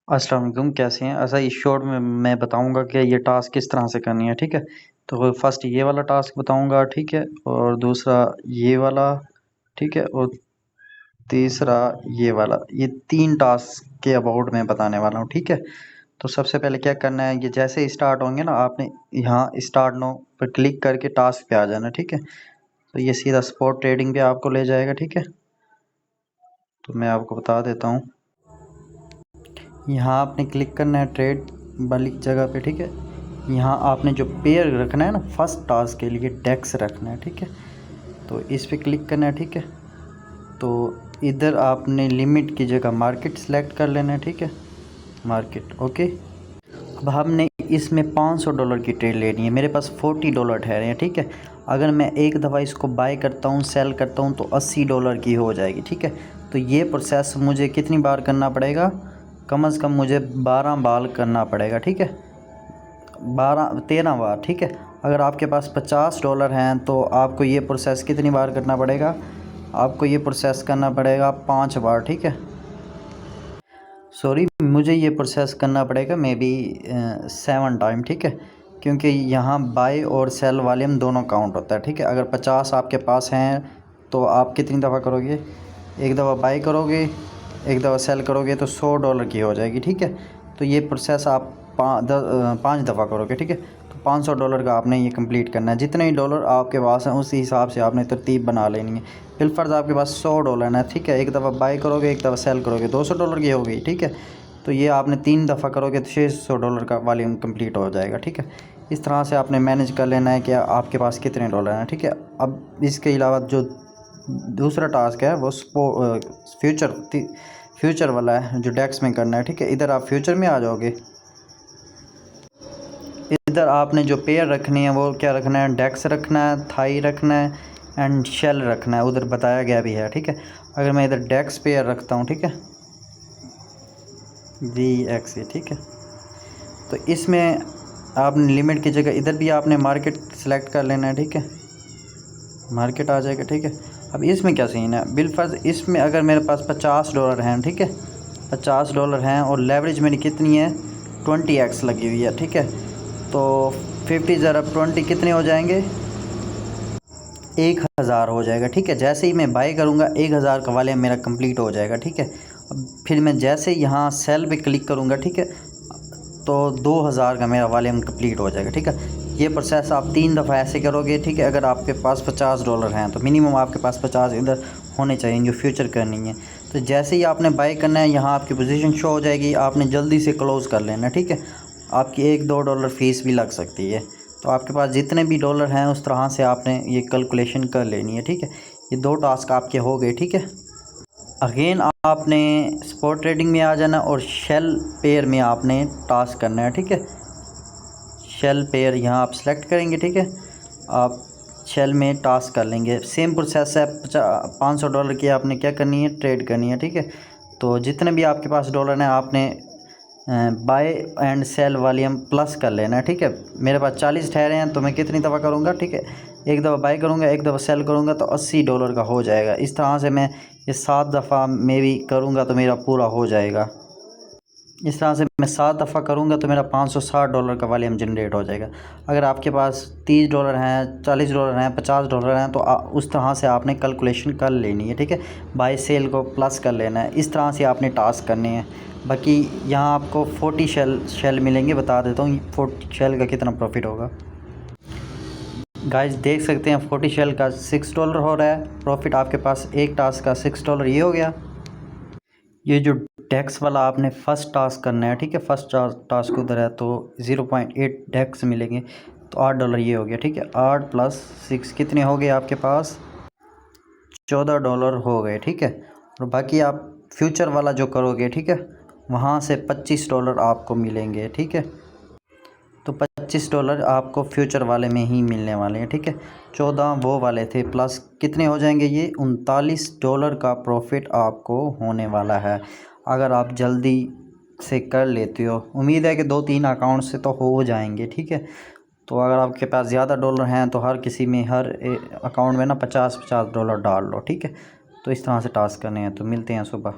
अस्सलाम वालेकुम, कैसे हैं। ऐसा इस शॉर्ट में मैं बताऊंगा कि ये टास्क किस तरह से करनी है। ठीक है, तो फर्स्ट ये वाला टास्क बताऊंगा। ठीक है, और दूसरा ये वाला। ठीक है, और तीसरा ये वाला। ये 3 टास्क के अबाउट मैं बताने वाला हूँ। ठीक है, तो सबसे पहले क्या करना है, ये जैसे ही स्टार्ट होंगे ना, आपने यहाँ स्टार्ट नो पर क्लिक करके टास्क पे आ जाना। ठीक है, तो ये सीधा स्पॉट ट्रेडिंग पे आपको ले जाएगा। ठीक है, तो मैं आपको बता देता हूँ। यहाँ आपने क्लिक करना है ट्रेड वाली जगह पे। ठीक है, यहाँ आपने जो पेयर रखना है ना, फर्स्ट टास्क के लिए डेक्स रखना है। ठीक है, तो इस पे क्लिक करना है। ठीक है, तो इधर आपने लिमिट की जगह मार्केट सेलेक्ट कर लेना है। ठीक है, मार्केट ओके। अब हमने इसमें $500 की ट्रेड लेनी है। मेरे पास $40 ठहरे हैं। ठीक है, अगर मैं एक दफ़ा इसको बाय करता हूँ, सेल करता हूँ, तो $80 की हो जाएगी। ठीक है, तो ये प्रोसेस मुझे कितनी बार करना पड़ेगा? कम से कम मुझे 12 बार करना पड़ेगा। ठीक है, 13 बार। ठीक है, अगर आपके पास $50 हैं तो आपको ये प्रोसेस कितनी बार करना पड़ेगा? आपको ये प्रोसेस करना पड़ेगा 5 बार। ठीक है, सॉरी, मुझे ये प्रोसेस करना पड़ेगा मे बी 7 टाइम। ठीक है, क्योंकि यहाँ बाय और सेल वॉल्यूम दोनों काउंट होता है। ठीक है, अगर 50 आपके पास हैं तो आप कितनी दफ़ा करोगे? एक दफ़ा बाय करोगे, एक दफ़ा सेल करोगे तो $100 की हो जाएगी। ठीक है, तो ये प्रोसेस आप 5 दफ़ा करोगे। ठीक है, तो $500 का आपने ये कंप्लीट करना है। जितने ही डॉलर आपके पास हैं उसी हिसाब से आपने तरतीब बना लेनी है। बिलफर्ज आपके पास $100 है। ठीक है, एक दफ़ा बाय करोगे, एक दफ़ा सेल करोगे, $200 की हो गई। ठीक है, तो ये आपने 3 दफ़ा करोगे तो $600 का वॉल्यूम कंप्लीट हो जाएगा। ठीक है, इस तरह से आपने मैनेज कर लेना है कि आपके पास कितने डॉलर हैं। ठीक है, अब इसके अलावा जो दूसरा टास्क है वो फ्यूचर वाला है, जो डेक्स में करना है। ठीक है, इधर आप फ्यूचर में आ जाओगे। इधर आपने जो पेयर रखनी है वो क्या रखना है? डेक्स रखना है, थाई रखना है एंड शेल रखना है। उधर बताया गया भी है। ठीक है, अगर मैं इधर डेक्स पेयर रखता हूँ, ठीक है, DXE। ठीक है, तो इसमें आपने लिमिट की जगह इधर भी आपने मार्केट सेलेक्ट कर लेना है। ठीक है, मार्केट आ जाएगा। ठीक है, अब इसमें क्या सीन है? बिलफर्ज इसमें अगर मेरे पास $50 हैं, ठीक है, $50 हैं और लेवरेज मेरी कितनी है? 20x लगी हुई है। ठीक है, तो 50 ज़रब 20 कितने हो जाएंगे? 1000 हो जाएगा। ठीक है, जैसे ही मैं बाय करूँगा 1000 का वॉल्यूम मेरा कंप्लीट हो जाएगा। ठीक है, अब फिर मैं जैसे यहाँ सेल पे क्लिक करूँगा, ठीक है, तो 2000 का मेरा वॉल्यूम कंप्लीट हो जाएगा। ठीक है, ये प्रोसेस आप 3 दफ़ा ऐसे करोगे। ठीक है, अगर आपके पास $50 हैं तो मिनिमम आपके पास 50 इधर होने चाहिए जो फ्यूचर करनी है। तो जैसे ही आपने बाय करना है, यहाँ आपकी पोजीशन शो हो जाएगी, आपने जल्दी से क्लोज़ कर लेना है। ठीक है, आपकी $1-2 फ़ीस भी लग सकती है। तो आपके पास जितने भी डॉलर हैं उस तरह से आपने ये कैलकुलेशन कर लेनी है। ठीक है, ये 2 टास्क आपके हो गए। ठीक है, अगेन आपने स्पॉट ट्रेडिंग में आ जाना और शेल पेयर में आपने टास्क करना है। ठीक है, शेल पेयर यहाँ आप सेलेक्ट करेंगे। ठीक है, आप शेल में टास्क कर लेंगे। सेम प्रोसेस है। $500 की आपने क्या करनी है? ट्रेड करनी है। ठीक है, तो जितने भी आपके पास डॉलर हैं आपने buy and sell volume plus कर लेना है। ठीक है, मेरे पास 40 ठहरे हैं तो मैं कितनी दफ़ा करूँगा? ठीक है, एक दफ़ा बाय करूँगा, एक दफ़ा सेल करूँगा तो $80 का हो जाएगा। इस तरह से मैं ये 7 दफ़ा मैं भी करूँगा तो मेरा पूरा हो जाएगा। इस तरह से मैं 7 दफ़ा करूँगा तो मेरा $560 का वॉल्यूम जनरेट हो जाएगा। अगर आपके पास $30 हैं, $40 हैं, $50 हैं तो उस तरह से आपने कैलकुलेशन कर लेनी है। ठीक है, बाय सेल को प्लस कर लेना है। इस तरह से आपने टास्क करने हैं। बाकी यहाँ आपको 40 शेल मिलेंगे। बता देता हूँ 40 शेल का कितना प्रॉफिट होगा। गाइस देख सकते हैं 40 शेल का $6 हो रहा है प्रॉफिट। आपके पास एक टास्क का $6 ये हो गया। ये जो डेक्स वाला आपने फ़र्स्ट टास्क करना है। ठीक है, फर्स्ट टास्क उधर है तो 0.8 डेक्स मिलेंगे, तो $8 ये हो गया। ठीक है, 8 + 6 कितने हो गए आपके पास? $14 हो गए। ठीक है, और बाकी आप फ्यूचर वाला जो करोगे, ठीक है, वहाँ से $25 आपको मिलेंगे। ठीक है, तो $25 आपको फ्यूचर वाले में ही मिलने वाले हैं। ठीक है, 14 वो वाले थे, प्लस कितने हो जाएंगे? ये $39 का प्रॉफिट आपको होने वाला है अगर आप जल्दी से कर लेते हो। उम्मीद है कि 2-3 अकाउंट से तो हो जाएंगे। ठीक है, तो अगर आपके पास ज़्यादा डॉलर हैं तो हर किसी में हर अकाउंट में ना $50-50 डाल लो। ठीक है, तो इस तरह से टास्क करने हैं। तो मिलते हैं सुबह।